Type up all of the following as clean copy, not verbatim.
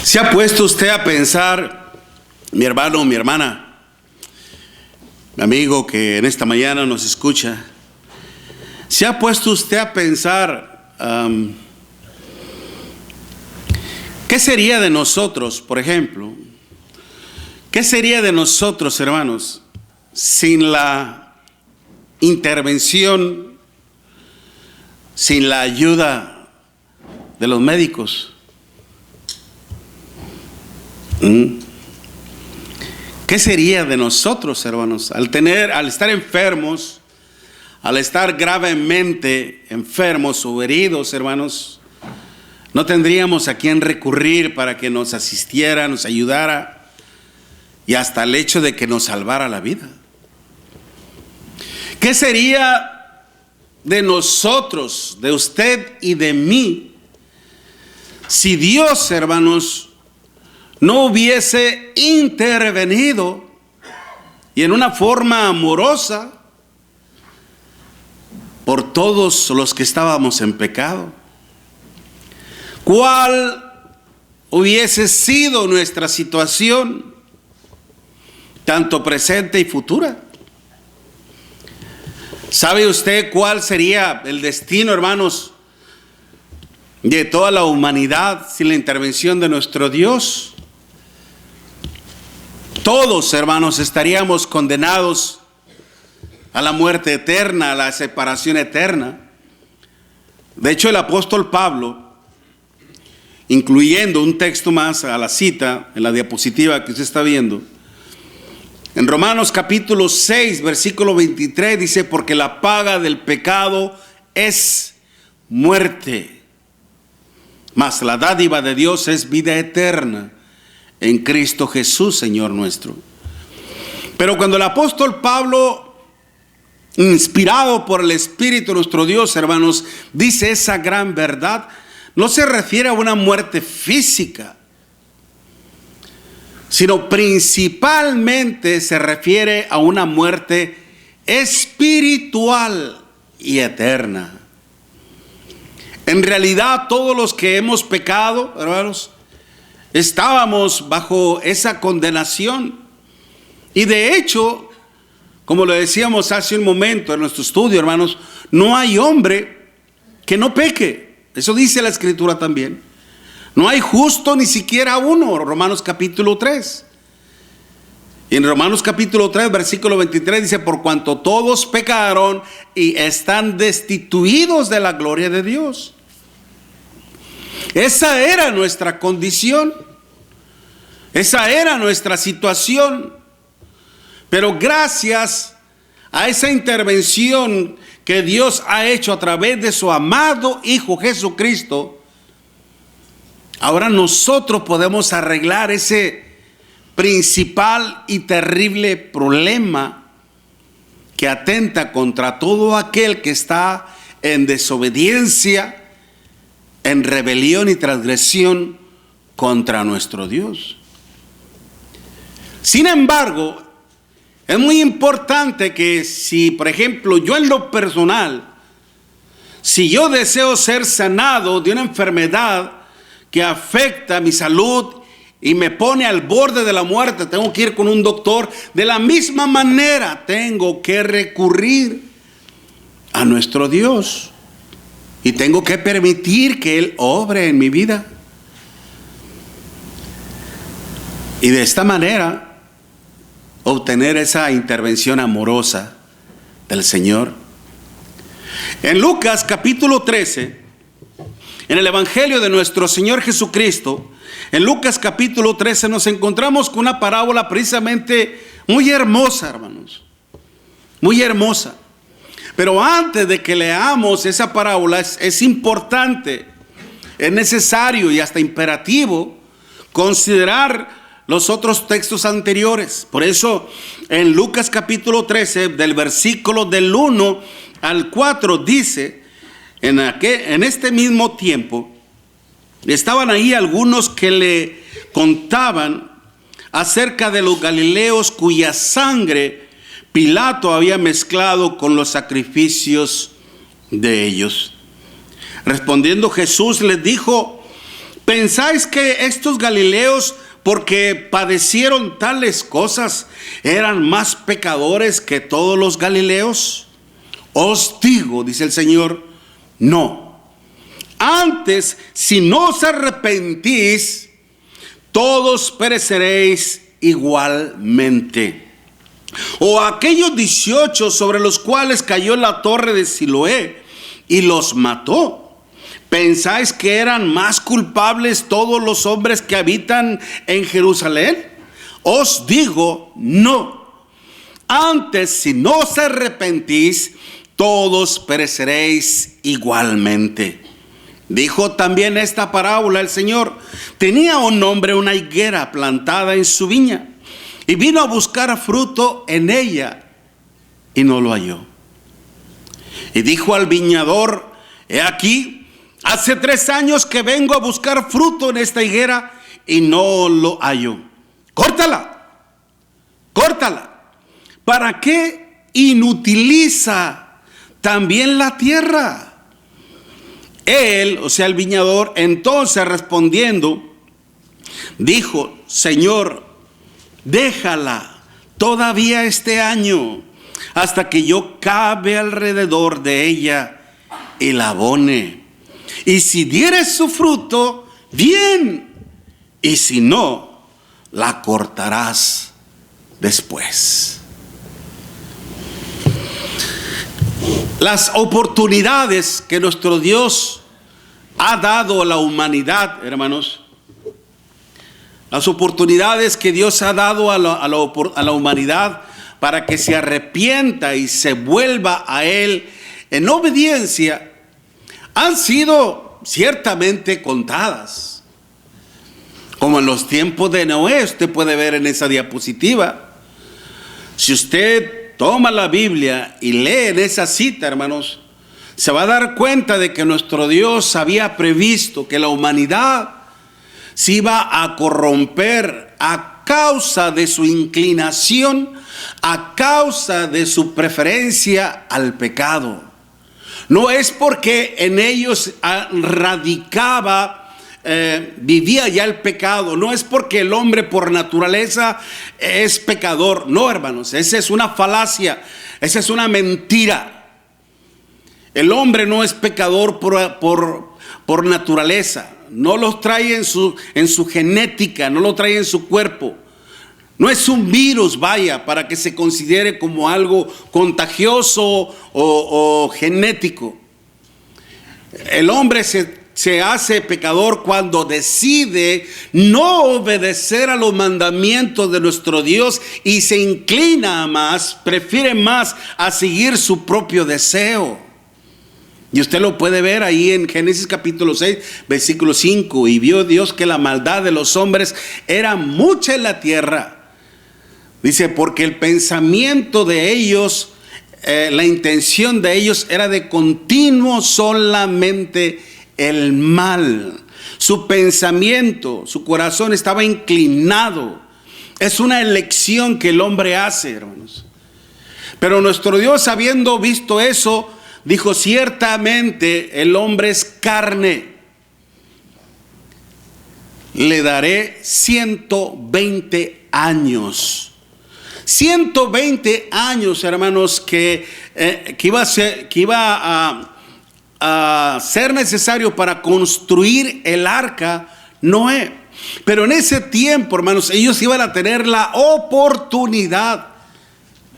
¿Se ha puesto usted a pensar, mi hermano, mi hermana, mi amigo que en esta mañana nos escucha, ¿se ha puesto usted a pensar qué sería de nosotros, por ejemplo? ¿Qué sería de nosotros, hermanos, sin la intervención, sin la ayuda de los médicos? ¿Qué sería de nosotros, hermanos, al estar enfermos, al estar gravemente enfermos o heridos, hermanos? No tendríamos a quién recurrir para que nos asistiera, nos ayudara y hasta el hecho de que nos salvara la vida. ¿Qué sería de nosotros, de usted y de mí, si Dios, hermanos, no hubiese intervenido y en una forma amorosa por todos los que estábamos en pecado? ¿Cuál hubiese sido nuestra situación, tanto presente y futura? ¿Sabe usted cuál sería el destino, hermanos, de toda la humanidad sin la intervención de nuestro Dios? Todos, hermanos, estaríamos condenados a la muerte eterna, a la separación eterna. De hecho, el apóstol Pablo, incluyendo un texto más a la cita en la diapositiva que usted está viendo, en Romanos capítulo 6, versículo 23, dice: porque la paga del pecado es muerte, mas la dádiva de Dios es vida eterna en Cristo Jesús, Señor nuestro. Pero cuando el apóstol Pablo, inspirado por el Espíritu de nuestro Dios, hermanos, dice esa gran verdad, no se refiere a una muerte física, sino principalmente se refiere a una muerte espiritual y eterna. En realidad, todos los que hemos pecado, hermanos, estábamos bajo esa condenación. Y de hecho, como lo decíamos hace un momento en nuestro estudio, hermanos, no hay hombre que no peque. Eso dice la Escritura también. No hay justo ni siquiera uno. Romanos capítulo 3. Y en Romanos capítulo 3, versículo 23 dice: por cuanto todos pecaron y están destituidos de la gloria de Dios. Esa era nuestra condición. Esa era nuestra situación. Pero gracias a esa intervención que Dios ha hecho a través de su amado Hijo Jesucristo, ahora nosotros podemos arreglar ese principal y terrible problema que atenta contra todo aquel que está en desobediencia, en rebelión y transgresión contra nuestro Dios. Sin embargo, es muy importante que si, por ejemplo, yo en lo personal, si yo deseo ser sanado de una enfermedad que afecta mi salud y me pone al borde de la muerte, tengo que ir con un doctor. De la misma manera tengo que recurrir a nuestro Dios y tengo que permitir que Él obre en mi vida. Y de esta manera obtener esa intervención amorosa del Señor. En Lucas capítulo 13, en el Evangelio de nuestro Señor Jesucristo, en Lucas capítulo 13 nos encontramos con una parábola precisamente muy hermosa, hermanos, muy hermosa. Pero antes de que leamos esa parábola, es importante, es necesario y hasta imperativo considerar los otros textos anteriores. Por eso en Lucas capítulo 13, del versículo del 1 al 4 dice: en este mismo tiempo estaban ahí algunos que le contaban acerca de los galileos cuya sangre Pilato había mezclado con los sacrificios de ellos. Respondiendo Jesús les dijo: ¿Pensáis que estos galileos, porque padecieron tales cosas, eran más pecadores que todos los galileos? Os digo, dice el Señor, no. Antes, si no os arrepentís, todos pereceréis igualmente. O aquellos 18 sobre los cuales cayó la torre de Siloé y los mató, ¿pensáis que eran más culpables todos los hombres que habitan en Jerusalén? Os digo, no. Antes, si no os arrepentís, todos pereceréis igualmente. Dijo también esta parábola el Señor. Tenía un hombre una higuera plantada en su viña, y vino a buscar fruto en ella, y no lo halló. Y dijo al viñador: he aquí, hace 3 años que vengo a buscar fruto en esta higuera, y no lo hallo. Córtala, córtala. ¿Para qué inutiliza también la tierra? Él, o sea el viñador, entonces respondiendo, dijo: Señor, déjala todavía este año, hasta que yo cabe alrededor de ella y la abone. Y si diere su fruto, bien, y si no, la cortarás después. Las oportunidades que nuestro Dios ha dado a la humanidad, hermanos, las oportunidades que Dios ha dado a la humanidad para que se arrepienta y se vuelva a Él en obediencia, han sido ciertamente contadas. Como en los tiempos de Noé, usted puede ver en esa diapositiva. Si usted toma la Biblia y lee en esa cita, hermanos, se va a dar cuenta de que nuestro Dios había previsto que la humanidad se iba a corromper a causa de su inclinación, a causa de su preferencia al pecado. No es porque en ellos vivía ya el pecado, no es porque el hombre por naturaleza es pecador. No, hermanos, esa es una falacia, esa es una mentira. El hombre no es pecador por naturaleza, no lo trae en su genética, no lo trae en su cuerpo. No es un virus, vaya, para que se considere como algo contagioso o genético. El hombre se hace pecador cuando decide no obedecer a los mandamientos de nuestro Dios y se inclina más, prefiere más a seguir su propio deseo. Y usted lo puede ver ahí en Génesis capítulo 6, versículo 5. Y vio Dios que la maldad de los hombres era mucha en la tierra. Dice, porque el pensamiento de ellos, la intención de ellos era de continuo solamente el mal. Su pensamiento, su corazón estaba inclinado. Es una elección que el hombre hace, hermanos. Pero nuestro Dios, habiendo visto eso, dijo: ciertamente el hombre es carne. Le daré 120 años. 120 años, hermanos, que iba a ser necesario para construir el arca Noé. Pero en ese tiempo, hermanos, ellos iban a tener la oportunidad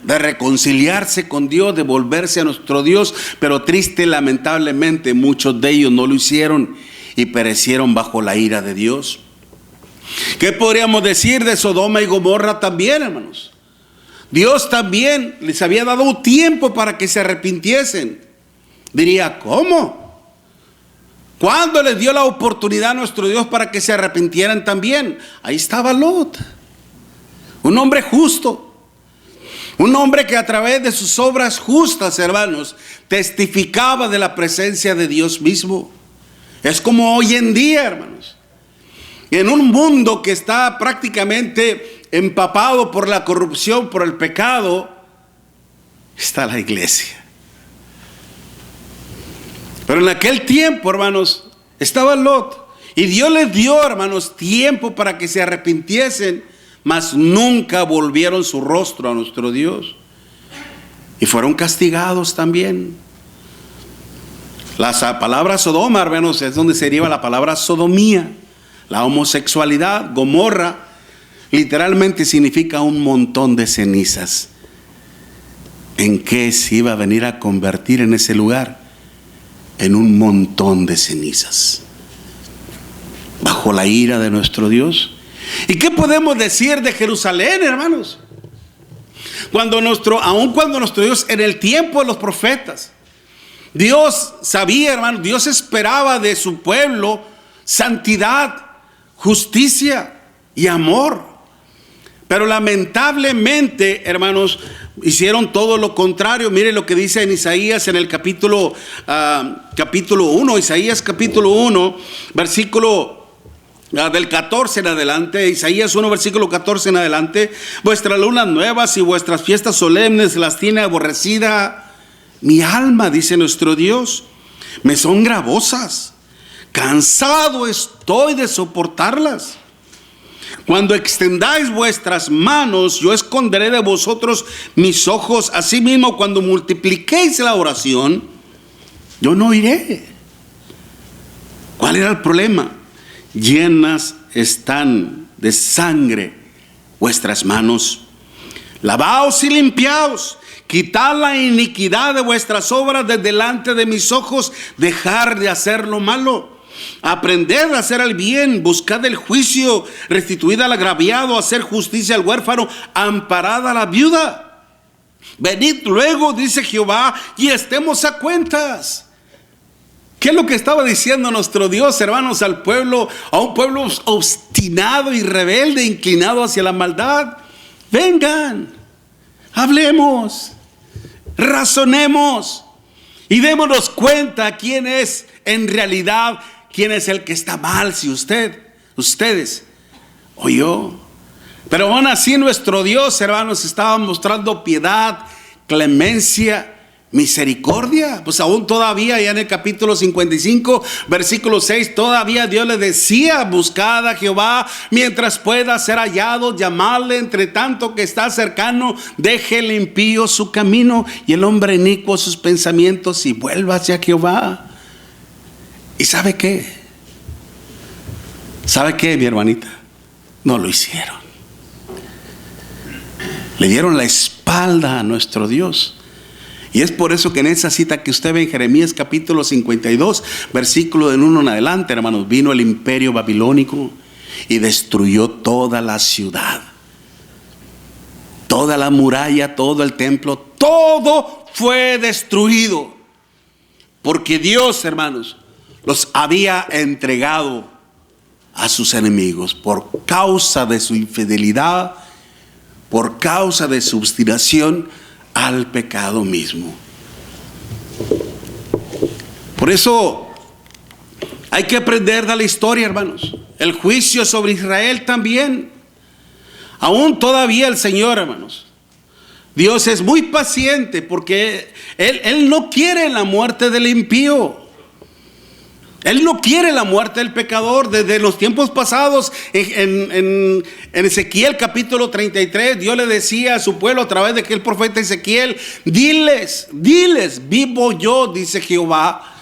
de reconciliarse con Dios, de volverse a nuestro Dios. Pero triste, lamentablemente, muchos de ellos no lo hicieron y perecieron bajo la ira de Dios. ¿Qué podríamos decir de Sodoma y Gomorra también, hermanos? Dios también les había dado tiempo para que se arrepintiesen. Diría, ¿cómo? ¿Cuándo les dio la oportunidad a nuestro Dios para que se arrepintieran también? Ahí estaba Lot, un hombre justo, un hombre que a través de sus obras justas, hermanos, testificaba de la presencia de Dios mismo. Es como hoy en día, hermanos, en un mundo que está prácticamente empapado por la corrupción, por el pecado, está la iglesia. Pero en aquel tiempo, hermanos, estaba Lot. Y Dios les dio, hermanos, tiempo para que se arrepintiesen, mas nunca volvieron su rostro a nuestro Dios. Y fueron castigados también. La palabra Sodoma, hermanos, es donde se deriva la palabra sodomía. La homosexualidad, Gomorra, literalmente significa un montón de cenizas. ¿En qué se iba a venir a convertir en ese lugar? En un montón de cenizas, bajo la ira de nuestro Dios. ¿Y qué podemos decir de Jerusalén, hermanos? Aun cuando nuestro Dios, en el tiempo de los profetas, Dios sabía, hermanos, Dios esperaba de su pueblo santidad, justicia y amor. Pero lamentablemente, hermanos, hicieron todo lo contrario. Mire lo que dice en Isaías en el capítulo 1, Isaías capítulo 1, versículo del 14 en adelante. Isaías 1, versículo 14 en adelante. Vuestras lunas nuevas y vuestras fiestas solemnes las tiene aborrecida mi alma, dice nuestro Dios. Me son gravosas, cansado estoy de soportarlas. Cuando extendáis vuestras manos, yo esconderé de vosotros mis ojos. Asimismo, cuando multipliquéis la oración, yo no oiré. ¿Cuál era el problema? Llenas están de sangre vuestras manos. Lavaos y limpiaos. Quitad la iniquidad de vuestras obras de delante de mis ojos. Dejar de hacer lo malo. Aprended a hacer el bien, buscad el juicio, restituid al agraviado, hacer justicia al huérfano, amparad a la viuda. Venid luego, dice Jehová, y estemos a cuentas. ¿Qué es lo que estaba diciendo nuestro Dios, hermanos, al pueblo, a un pueblo obstinado y rebelde, inclinado hacia la maldad? Vengan, hablemos, razonemos y démonos cuenta quién es en realidad. ¿Quién es el que está mal? Si ustedes o yo. Pero aún así nuestro Dios, hermanos, estaba mostrando piedad, clemencia, misericordia. Pues aún todavía, ya en el capítulo 55, versículo 6, todavía Dios le decía: buscad a Jehová mientras pueda ser hallado, llamadle entre tanto que está cercano. Deje el impío su camino y el hombre inicuo sus pensamientos, y vuelva hacia Jehová. ¿Y sabe qué? ¿Sabe qué, mi hermanita? No lo hicieron. Le dieron la espalda a nuestro Dios. Y es por eso que en esa cita que usted ve en Jeremías capítulo 52, versículo del 1 en adelante, hermanos, vino el imperio babilónico y destruyó toda la ciudad. Toda la muralla, todo el templo, todo fue destruido. Porque Dios, hermanos, los había entregado a sus enemigos por causa de su infidelidad, por causa de su obstinación al pecado mismo. Por eso hay que aprender de la historia, hermanos. El juicio sobre Israel también. Aún todavía el Señor, hermanos, Dios es muy paciente, porque Él no quiere la muerte del impío. Él no quiere la muerte del pecador. Desde los tiempos pasados, en Ezequiel capítulo 33, Dios le decía a su pueblo a través de aquel profeta Ezequiel: diles, vivo yo, dice Jehová,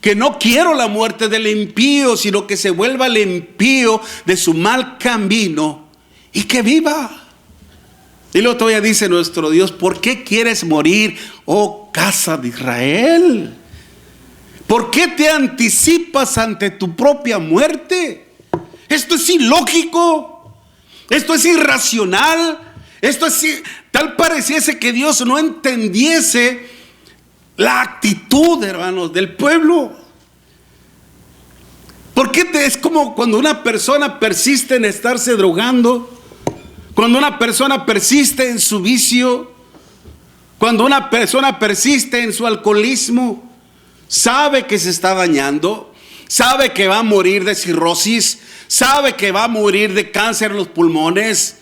que no quiero la muerte del impío, sino que se vuelva el impío de su mal camino y que viva. Y luego todavía dice nuestro Dios: ¿por qué quieres morir, oh casa de Israel? ¿Por qué te anticipas ante tu propia muerte? Esto es ilógico, esto es irracional, tal pareciese que Dios no entendiese la actitud, hermanos, del pueblo. ¿Por qué es como cuando una persona persiste en estarse drogando? Cuando una persona persiste en su vicio, cuando una persona persiste en su alcoholismo, sabe que se está dañando, sabe que va a morir de cirrosis, sabe que va a morir de cáncer en los pulmones,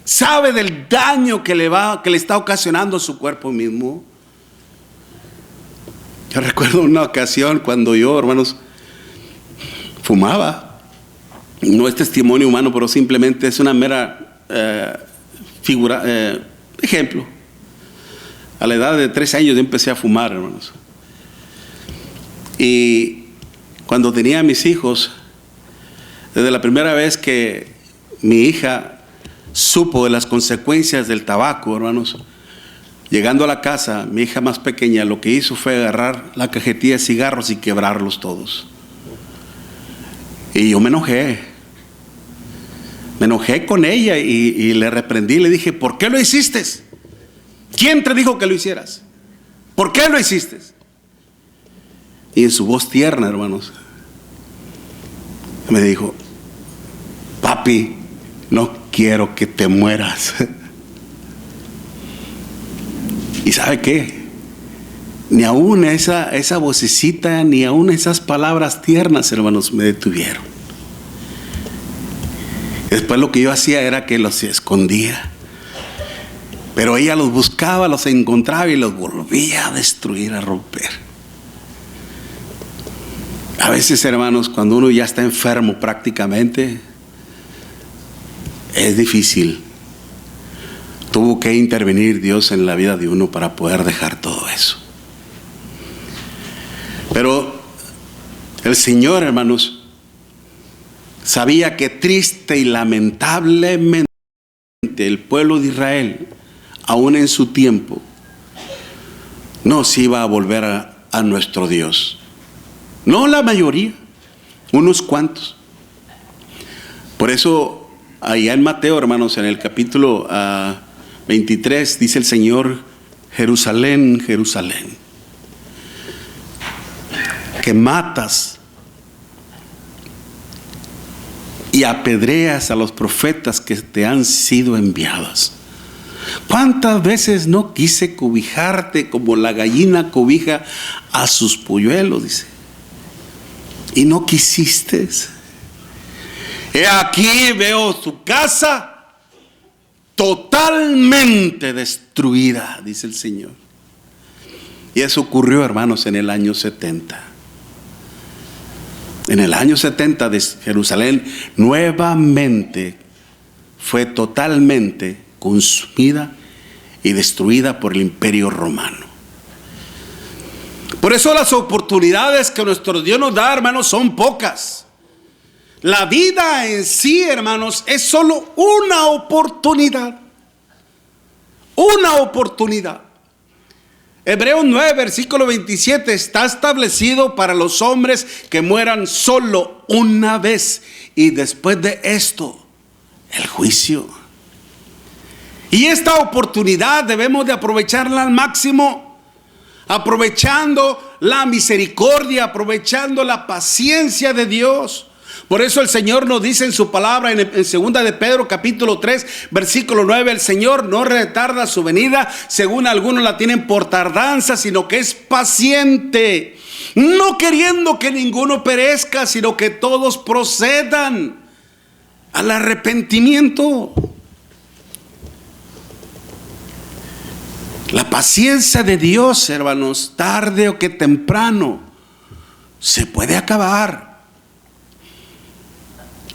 sabe del daño que le está ocasionando a su cuerpo mismo. Yo recuerdo una ocasión cuando yo, hermanos, fumaba. No es testimonio humano, pero simplemente es una mera ejemplo. A la edad de 13 años yo empecé a fumar, hermanos. Y cuando tenía a mis hijos, desde la primera vez que mi hija supo de las consecuencias del tabaco, hermanos, llegando a la casa, mi hija más pequeña lo que hizo fue agarrar la cajetilla de cigarros y quebrarlos todos. Y yo me enojé con ella y le reprendí, le dije, ¿por qué lo hiciste? ¿Quién te dijo que lo hicieras? ¿Por qué lo hiciste? Y en su voz tierna, hermanos, me dijo, papi, no quiero que te mueras. ¿Y sabe qué? Ni aún esa vocecita, ni aún esas palabras tiernas, hermanos, me detuvieron. Después lo que yo hacía era que los escondía. Pero ella los buscaba, los encontraba y los volvía a destruir, a romper. A veces, hermanos, cuando uno ya está enfermo prácticamente, es difícil. Tuvo que intervenir Dios en la vida de uno para poder dejar todo eso. Pero el Señor, hermanos, sabía que triste y lamentablemente el pueblo de Israel, aún en su tiempo, no se iba a volver a nuestro Dios. No la mayoría, unos cuantos. Por eso, allá en Mateo, hermanos, en el capítulo 23, dice el Señor, Jerusalén, Jerusalén, que matas y apedreas a los profetas que te han sido enviados. ¿Cuántas veces no quise cobijarte como la gallina cobija a sus polluelos? Dice. Y no quisiste. He aquí veo tu casa totalmente destruida, dice el Señor. Y eso ocurrió, hermanos, en el año 70. En el año 70 de Jerusalén nuevamente fue totalmente consumida y destruida por el Imperio Romano. Por eso las oportunidades que nuestro Dios nos da, hermanos, son pocas. La vida en sí, hermanos, es solo una oportunidad. Una oportunidad. Hebreos 9, versículo 27, está establecido para los hombres que mueran solo una vez. Y después de esto, el juicio. Y esta oportunidad debemos de aprovecharla al máximo. Aprovechando la misericordia, aprovechando la paciencia de Dios. Por eso el Señor nos dice en su palabra en 2 de Pedro capítulo 3 versículo 9, el Señor no retarda su venida, según algunos la tienen por tardanza, sino que es paciente, no queriendo que ninguno perezca, sino que todos procedan al arrepentimiento. La paciencia de Dios, hermanos, tarde o que temprano, se puede acabar.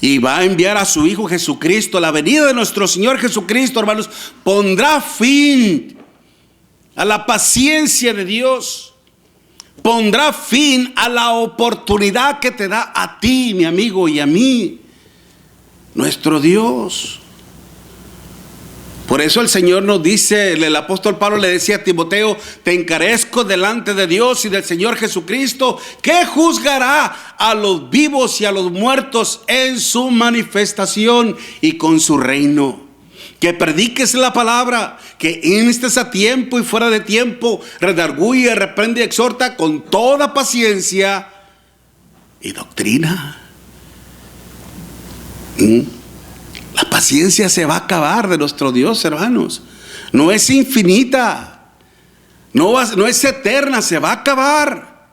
Y va a enviar a su Hijo Jesucristo. La venida de nuestro Señor Jesucristo, hermanos, pondrá fin a la paciencia de Dios. Pondrá fin a la oportunidad que te da a ti, mi amigo, y a mí, nuestro Dios. Por eso el Señor nos dice, el apóstol Pablo le decía a Timoteo, te encarezco delante de Dios y del Señor Jesucristo, que juzgará a los vivos y a los muertos en su manifestación y con su reino. Que prediques la palabra, que instes a tiempo y fuera de tiempo, redarguye, reprende y exhorta con toda paciencia y doctrina. La paciencia se va a acabar de nuestro Dios, hermanos. No es infinita, no es eterna, se va a acabar.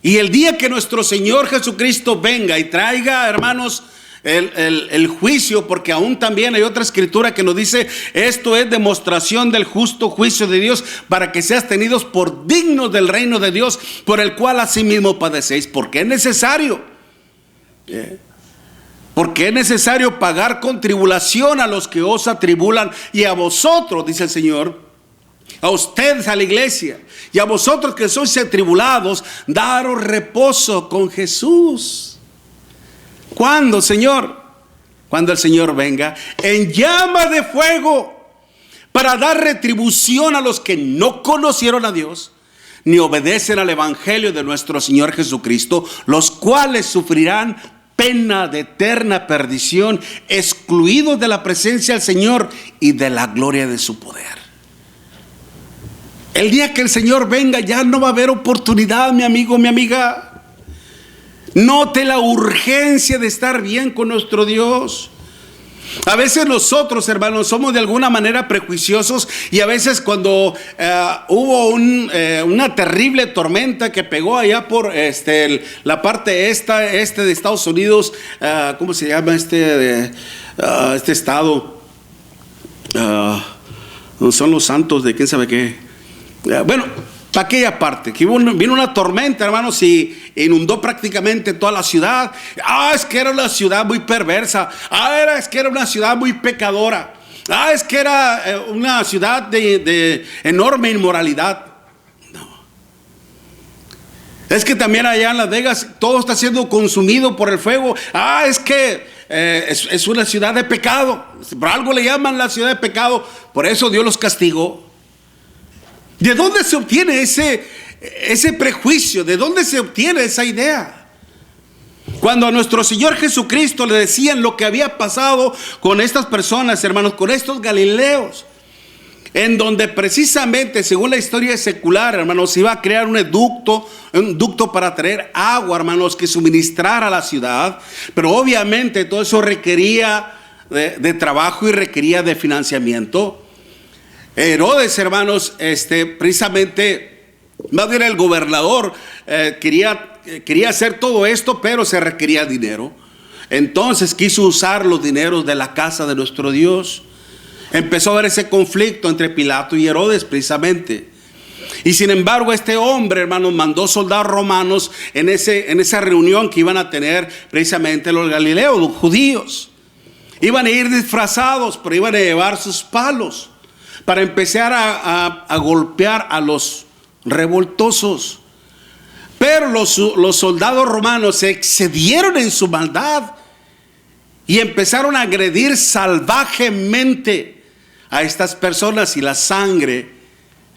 Y el día que nuestro Señor Jesucristo venga y traiga, hermanos, el juicio, porque aún también hay otra escritura que nos dice, esto es demostración del justo juicio de Dios, para que seas tenidos por dignos del reino de Dios, por el cual asimismo padecéis, porque es necesario Porque es necesario pagar con tribulación a los que os atribulan, y a vosotros, dice el Señor, a ustedes, a la iglesia, y a vosotros que sois atribulados, daros reposo con Jesús. ¿Cuándo, Señor? Cuando el Señor venga en llama de fuego para dar retribución a los que no conocieron a Dios ni obedecen al evangelio de nuestro Señor Jesucristo, los cuales sufrirán pena de eterna perdición, excluidos de la presencia del Señor y de la gloria de su poder. El día que el Señor venga ya no va a haber oportunidad, mi amigo, mi amiga. Note la urgencia de estar bien con nuestro Dios. A veces nosotros, hermanos, somos de alguna manera prejuiciosos, y a veces cuando hubo una terrible tormenta que pegó allá por la parte este de Estados Unidos, ¿cómo se llama este estado? Son los santos de quién sabe qué. Bueno, para aquella parte, que vino una tormenta, hermanos, y inundó prácticamente toda la ciudad. Es que era una ciudad muy perversa. Es que era una ciudad muy pecadora. Es que era una ciudad de enorme inmoralidad. No. Es que también allá en Las Vegas todo está siendo consumido por el fuego. Es que es una ciudad de pecado. Por algo le llaman la ciudad de pecado. Por eso Dios los castigó. ¿De dónde se obtiene ese prejuicio? ¿De dónde se obtiene esa idea? Cuando a nuestro Señor Jesucristo le decían lo que había pasado con estas personas, hermanos, con estos galileos, en donde precisamente, según la historia secular, hermanos, se iba a crear un ducto para traer agua, hermanos, que suministrara a la ciudad. Pero obviamente todo eso requería de trabajo y requería de financiamiento. Herodes, hermanos, precisamente, más bien el gobernador quería hacer todo esto, pero se requería dinero. Entonces quiso usar los dineros de la casa de nuestro Dios. Empezó a haber ese conflicto entre Pilato y Herodes, precisamente. Y sin embargo, este hombre, hermanos, mandó soldados romanos en esa reunión que iban a tener precisamente los galileos, los judíos. Iban a ir disfrazados, pero iban a llevar sus palos para empezar a golpear a los revoltosos. Pero los soldados romanos se excedieron en su maldad y empezaron a agredir salvajemente a estas personas, y la sangre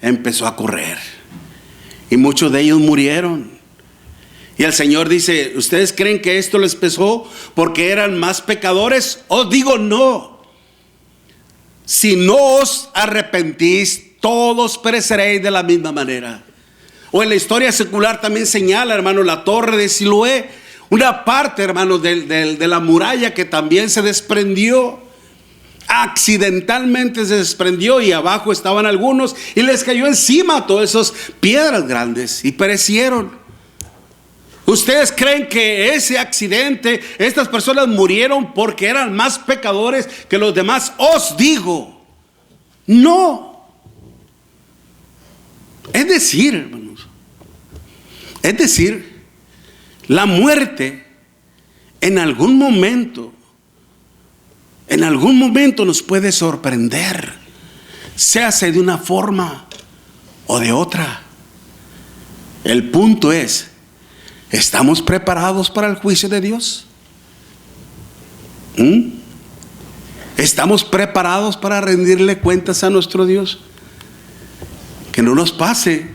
empezó a correr y muchos de ellos murieron. Y el Señor dice: ¿ustedes creen que esto les pesó porque eran más pecadores? Os digo no. Si no os arrepentís, todos pereceréis de la misma manera. O en la historia secular también señala, hermano, la torre de Siloé, una parte, hermano, de la muralla que también se desprendió. Accidentalmente se desprendió, y abajo estaban algunos, y les cayó encima todas esas piedras grandes y perecieron. ¿Ustedes creen que ese accidente, estas personas murieron porque eran más pecadores que los demás? Os digo, no. Es decir, hermanos, la muerte en algún momento nos puede sorprender, séase de una forma o de otra. El punto es: ¿estamos preparados para el juicio de Dios? ¿Estamos preparados para rendirle cuentas a nuestro Dios? Que no nos pase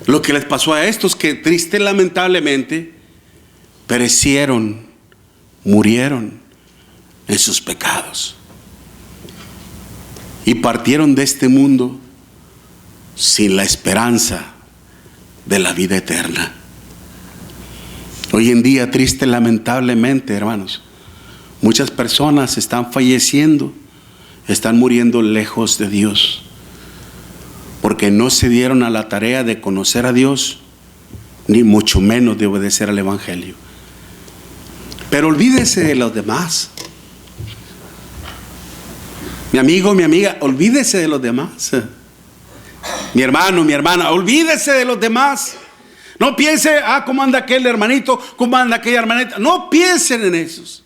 lo que les pasó a estos, que triste lamentablemente perecieron, murieron en sus pecados y partieron de este mundo sin la esperanza de la vida eterna. Hoy en día, triste lamentablemente, hermanos, muchas personas están falleciendo, están muriendo lejos de Dios, porque no se dieron a la tarea de conocer a Dios, ni mucho menos de obedecer al evangelio. Pero olvídese de los demás. Mi amigo, mi amiga, olvídese de los demás. Mi hermano, mi hermana, olvídese de los demás. No piense, cómo anda aquel hermanito, cómo anda aquella hermanita. No piensen en esos.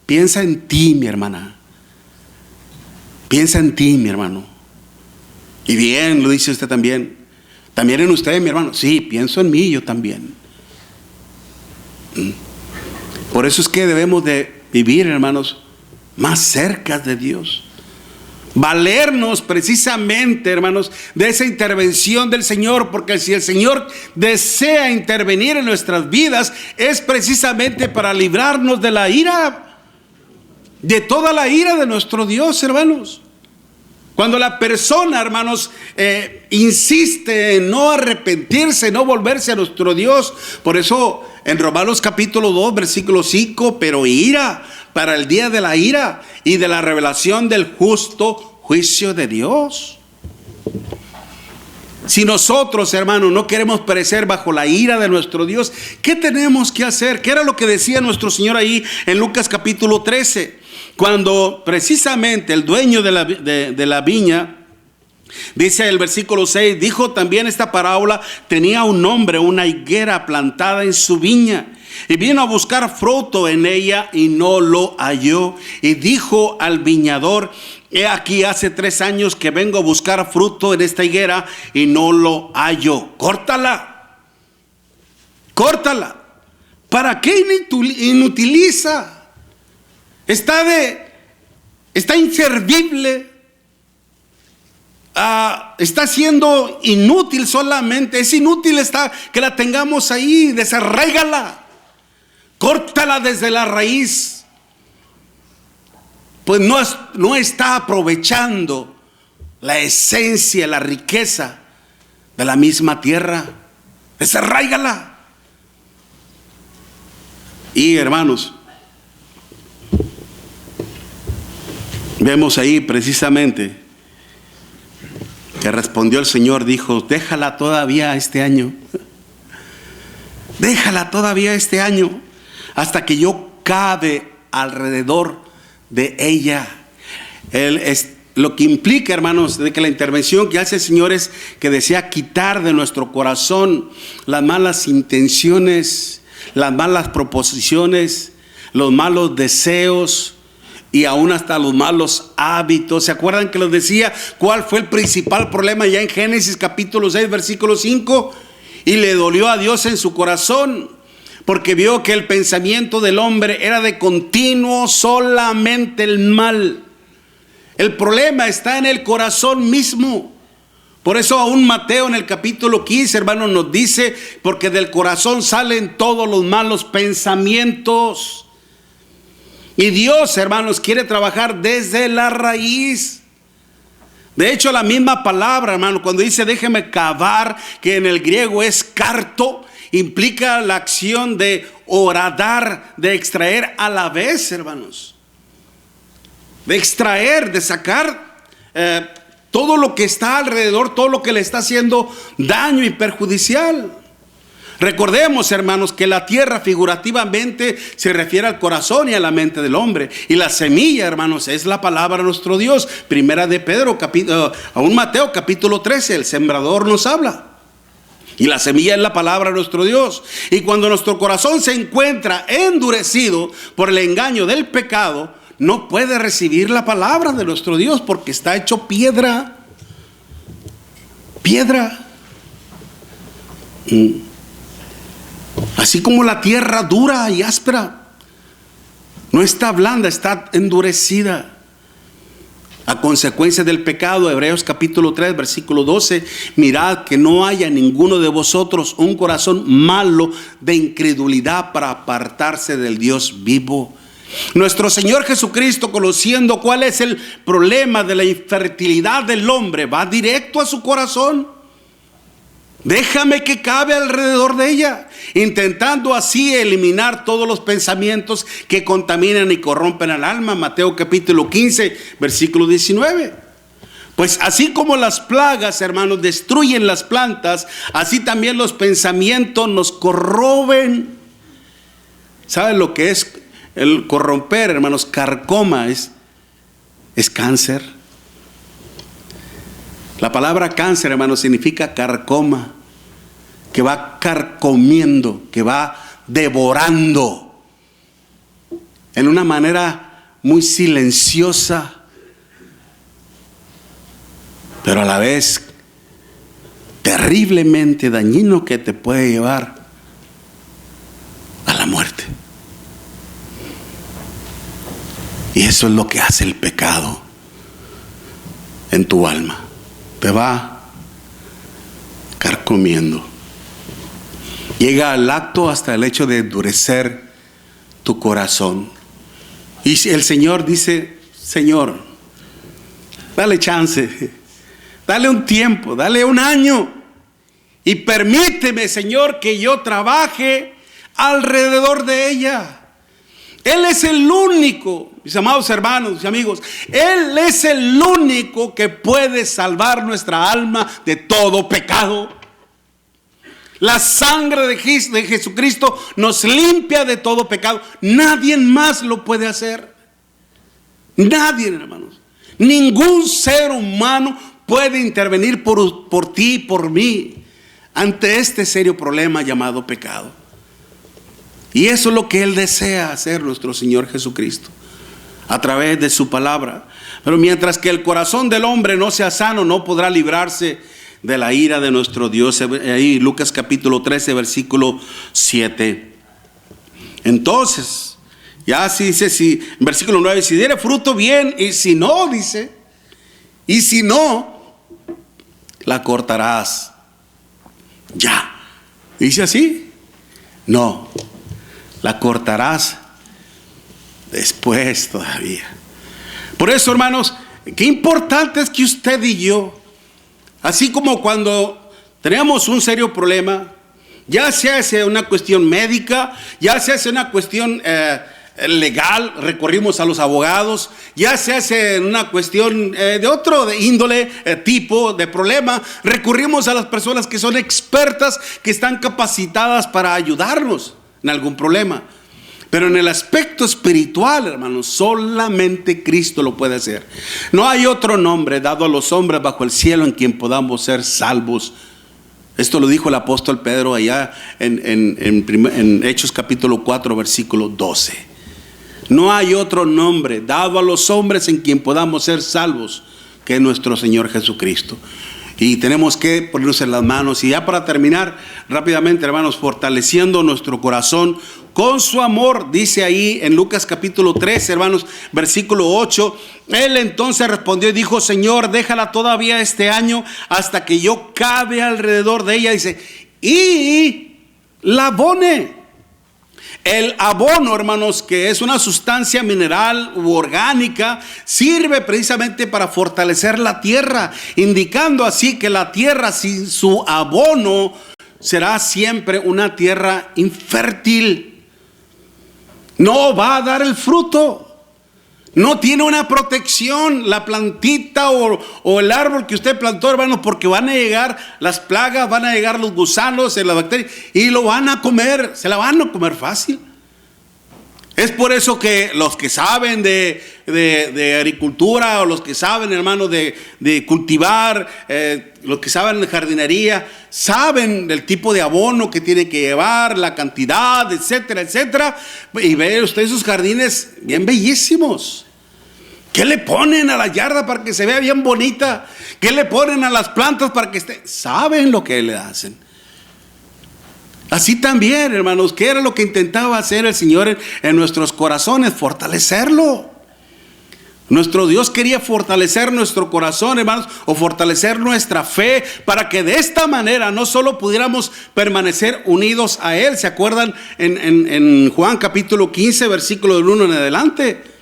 Piensa en ti, mi hermana. Piensa en ti, mi hermano. Y bien, lo dice usted también. También en usted, mi hermano. Sí, pienso en mí, yo también. Por eso es que debemos de vivir, hermanos, más cerca de Dios. Valernos precisamente, hermanos, de esa intervención del Señor, porque si el Señor desea intervenir en nuestras vidas, es precisamente para librarnos de la ira, de toda la ira de nuestro Dios, hermanos. Cuando la persona, hermanos, insiste en no arrepentirse, no volverse a nuestro Dios, por eso en Romanos capítulo 2, versículo 5, pero ira para el día de la ira y de la revelación del justo juicio de Dios. Si nosotros, hermanos, no queremos perecer bajo la ira de nuestro Dios, ¿qué tenemos que hacer? ¿Qué era lo que decía nuestro Señor ahí en Lucas capítulo 13? Cuando precisamente el dueño de la viña, dice el versículo 6, dijo también esta parábola: tenía un hombre una higuera plantada en su viña, y vino a buscar fruto en ella y no lo halló. Y dijo al viñador: he aquí hace 3 años que vengo a buscar fruto en esta higuera y no lo hallo. Córtala. Córtala. ¿Para qué inutiliza? Está inservible. Está siendo inútil solamente. Es inútil que la tengamos ahí. Desarráigala. Córtala desde la raíz. Pues no está aprovechando la esencia, la riqueza de la misma tierra. Desarráigala. Y hermanos, vemos ahí precisamente que respondió el Señor, dijo: déjala todavía este año. Déjala todavía este año, hasta que yo cabe alrededor de ella. Lo que implica, hermanos, de que la intervención que hace el Señor es que desea quitar de nuestro corazón las malas intenciones, las malas proposiciones, los malos deseos y aún hasta los malos hábitos. ¿Se acuerdan que les decía cuál fue el principal problema ya en Génesis capítulo 6, versículo 5? Y le dolió a Dios en su corazón, porque vio que el pensamiento del hombre era de continuo solamente el mal. El problema está en el corazón mismo. Por eso aún Mateo en el capítulo 15, hermanos, nos dice: porque del corazón salen todos los malos pensamientos. Y Dios, hermanos, quiere trabajar desde la raíz. De hecho, la misma palabra, hermano, cuando dice déjeme cavar, que en el griego es carto, implica la acción de horadar, de extraer a la vez, hermanos. De extraer, de sacar todo lo que está alrededor, todo lo que le está haciendo daño y perjudicial. Recordemos, hermanos, que la tierra figurativamente se refiere al corazón y a la mente del hombre. Y la semilla, hermanos, es la palabra de nuestro Dios. Primera de Pedro, aún Mateo capítulo 13, el sembrador nos habla. Y la semilla es la palabra de nuestro Dios. Y cuando nuestro corazón se encuentra endurecido por el engaño del pecado, no puede recibir la palabra de nuestro Dios, porque está hecho piedra. Piedra. Así como la tierra dura y áspera, no está blanda, está endurecida. A consecuencia del pecado, Hebreos capítulo 3, versículo 12, mirad que no haya ninguno de vosotros un corazón malo de incredulidad para apartarse del Dios vivo. Nuestro Señor Jesucristo, conociendo cuál es el problema de la infertilidad del hombre, va directo a su corazón. Déjame que cabe alrededor de ella, intentando así eliminar todos los pensamientos que contaminan y corrompen al alma. Mateo capítulo 15, versículo 19. Pues así como las plagas, hermanos, destruyen las plantas, así también los pensamientos nos corrompen. ¿Saben lo que es el corromper, hermanos? Carcoma es cáncer. La palabra cáncer, hermanos, significa carcoma, que va carcomiendo, que va devorando en una manera muy silenciosa, pero a la vez terriblemente dañino, que te puede llevar a la muerte. Y eso es lo que hace el pecado en tu alma. Te va carcomiendo. Llega al acto hasta el hecho de endurecer tu corazón. Y si el Señor dice: Señor, dale chance, dale un tiempo, dale un año, y permíteme, Señor, que yo trabaje alrededor de ella. Él es el único, mis amados hermanos, mis amigos, Él es el único que puede salvar nuestra alma de todo pecado. La sangre de Jesucristo nos limpia de todo pecado. Nadie más lo puede hacer. Nadie, hermanos. Ningún ser humano puede intervenir por ti y por mí ante este serio problema llamado pecado. Y eso es lo que Él desea hacer, nuestro Señor Jesucristo, a través de su palabra. Pero mientras que el corazón del hombre no sea sano, no podrá librarse de la ira de nuestro Dios. Ahí Lucas capítulo 13, versículo 7. Entonces, ya se dice, si, versículo 9, si diere fruto bien, y si no, dice, y si no, la cortarás. Ya. ¿Dice así? No. La cortarás después todavía. Por eso, hermanos, qué importante es que usted y yo, así como cuando tenemos un serio problema, ya sea una cuestión médica, ya sea una cuestión legal, recurrimos a los abogados, ya sea una cuestión de otro de índole, tipo de problema, recurrimos a las personas que son expertas, que están capacitadas para ayudarnos en algún problema. Pero en el aspecto espiritual, hermanos, solamente Cristo lo puede hacer. No hay otro nombre dado a los hombres bajo el cielo en quien podamos ser salvos. Esto lo dijo el apóstol Pedro allá en Hechos capítulo 4, versículo 12. No hay otro nombre dado a los hombres en quien podamos ser salvos que nuestro Señor Jesucristo. Y tenemos que ponernos en las manos. Y ya para terminar rápidamente, hermanos, fortaleciendo nuestro corazón con su amor, dice ahí en Lucas capítulo 13, hermanos, versículo 8. Él entonces respondió y dijo: Señor, déjala todavía este año hasta que yo cabe alrededor de ella. Dice, y la abone. El abono, hermanos, que es una sustancia mineral u orgánica, sirve precisamente para fortalecer la tierra, indicando así que la tierra sin su abono será siempre una tierra infértil. No va a dar el fruto. No tiene una protección la plantita o el árbol que usted plantó, hermanos, porque van a llegar las plagas, van a llegar los gusanos, las bacterias, y lo van a comer, se la van a comer fácil. Es por eso que los que saben de agricultura, o los que saben, hermanos, de cultivar, los que saben de jardinería, saben del tipo de abono que tiene que llevar, la cantidad, etcétera, etcétera. Y ve usted esos jardines bien bellísimos. ¿Qué le ponen a la yarda para que se vea bien bonita? ¿Qué le ponen a las plantas para que esté? Saben lo que le hacen. Así también, hermanos, ¿qué era lo que intentaba hacer el Señor en nuestros corazones? Fortalecerlo. Nuestro Dios quería fortalecer nuestro corazón, hermanos, o fortalecer nuestra fe, para que de esta manera no solo pudiéramos permanecer unidos a Él. ¿Se acuerdan en Juan capítulo 15, versículo del 1 en adelante?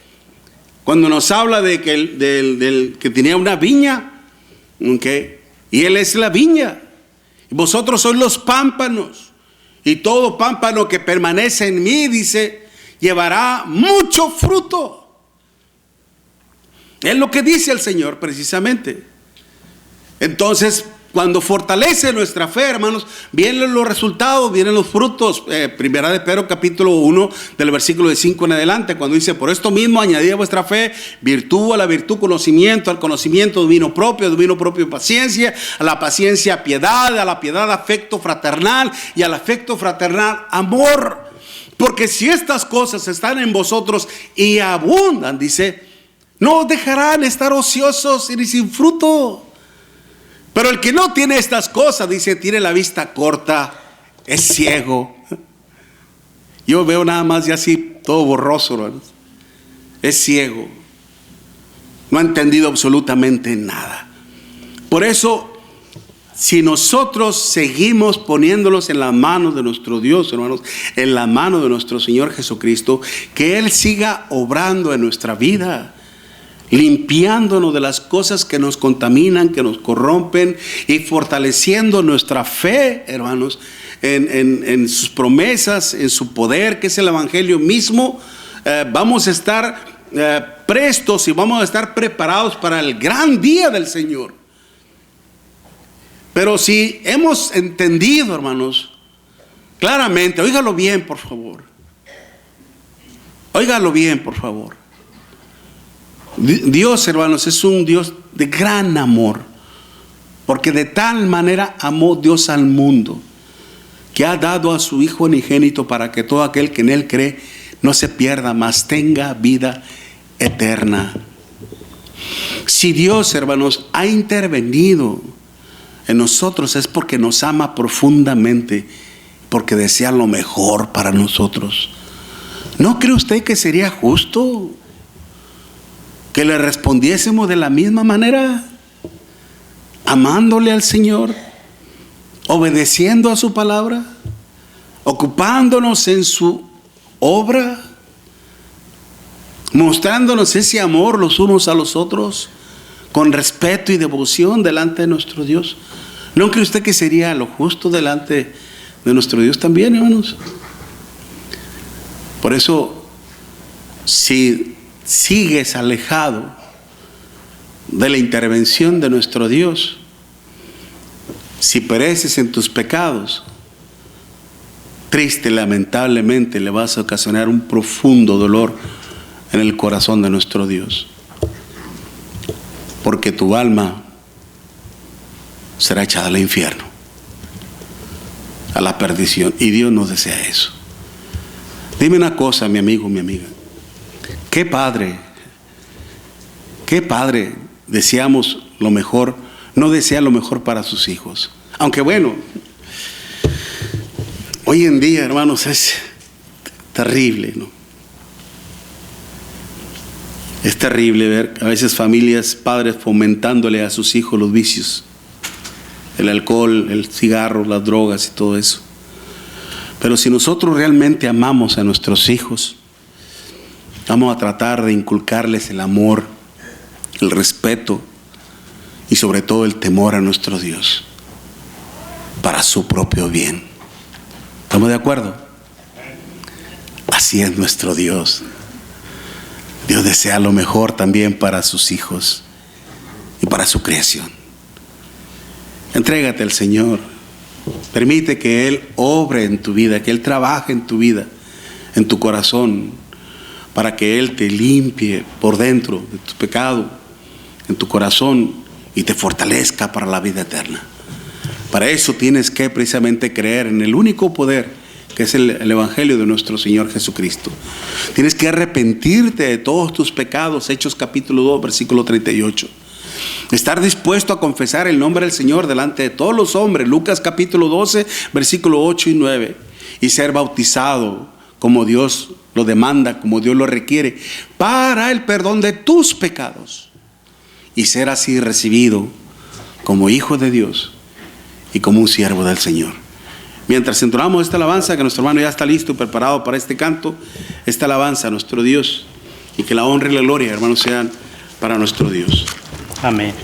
Cuando nos habla de que del que tenía una viña, ¿okay? Y Él es la viña, y vosotros sois los pámpanos, y todo pámpano que permanece en mí, dice, llevará mucho fruto. Es lo que dice el Señor precisamente. Entonces, Cuando fortalece nuestra fe, hermanos, vienen los resultados, vienen los frutos. Primera de Pedro capítulo 1 del versículo de 5 en adelante, cuando dice: por esto mismo añadid a vuestra fe virtud, a la virtud conocimiento, al conocimiento dominio propio paciencia, a la paciencia piedad, a la piedad afecto fraternal, y al afecto fraternal amor. Porque si estas cosas están en vosotros y abundan, dice, no os dejarán estar ociosos y sin fruto. Pero el que no tiene estas cosas, dice, tiene la vista corta, es ciego. Yo veo nada más ya así, todo borroso, hermanos. Es ciego. No ha entendido absolutamente nada. Por eso, si nosotros seguimos poniéndolos en las manos de nuestro Dios, hermanos, en la mano de nuestro Señor Jesucristo, que Él siga obrando en nuestra vida, limpiándonos de las cosas que nos contaminan, que nos corrompen, y fortaleciendo nuestra fe, hermanos, en sus promesas, en su poder, que es el Evangelio mismo. Vamos a estar prestos y vamos a estar preparados para el gran día del Señor. Pero si hemos entendido, hermanos, claramente, óigalo bien, por favor. Óigalo bien, por favor. Dios, hermanos, es un Dios de gran amor, porque de tal manera amó Dios al mundo, que ha dado a su Hijo unigénito, para que todo aquel que en Él cree no se pierda, mas tenga vida eterna. Si Dios, hermanos, ha intervenido en nosotros, es porque nos ama profundamente, porque desea lo mejor para nosotros. ¿No cree usted que sería justo que le respondiésemos de la misma manera, amándole al Señor, obedeciendo a su palabra, ocupándonos en su obra, mostrándonos ese amor los unos a los otros, con respeto y devoción delante de nuestro Dios? ¿No cree usted que sería lo justo delante de nuestro Dios también, hermanos? Por eso, si sigues alejado de la intervención de nuestro Dios, si pereces en tus pecados, triste, lamentablemente, le vas a ocasionar un profundo dolor en el corazón de nuestro Dios, porque tu alma será echada al infierno, a la perdición, y Dios no desea eso. Dime una cosa, mi amigo, mi amiga. ¿Qué padre deseamos lo mejor, no desea lo mejor para sus hijos? Aunque bueno, hoy en día, hermanos, es terrible, ¿no? Es terrible ver a veces familias, padres fomentándole a sus hijos los vicios, el alcohol, el cigarro, las drogas y todo eso. Pero si nosotros realmente amamos a nuestros hijos, vamos a tratar de inculcarles el amor, el respeto y sobre todo el temor a nuestro Dios, para su propio bien. ¿Estamos de acuerdo? Así es nuestro Dios. Dios desea lo mejor también para sus hijos y para su creación. Entrégate al Señor. Permite que Él obre en tu vida, que Él trabaje en tu vida, en tu corazón, para que Él te limpie por dentro de tu pecado, en tu corazón, y te fortalezca para la vida eterna. Para eso tienes que precisamente creer en el único poder, que es el Evangelio de nuestro Señor Jesucristo. Tienes que arrepentirte de todos tus pecados. Hechos capítulo 2, versículo 38. Estar dispuesto a confesar el nombre del Señor delante de todos los hombres. Lucas capítulo 12, versículo 8 y 9. Y ser bautizado como Dios lo demanda, como Dios lo requiere, para el perdón de tus pecados. Y ser así recibido como hijo de Dios y como un siervo del Señor. Mientras entonamos esta alabanza, que nuestro hermano ya está listo y preparado para este canto, esta alabanza a nuestro Dios, y que la honra y la gloria, hermanos, sean para nuestro Dios. Amén.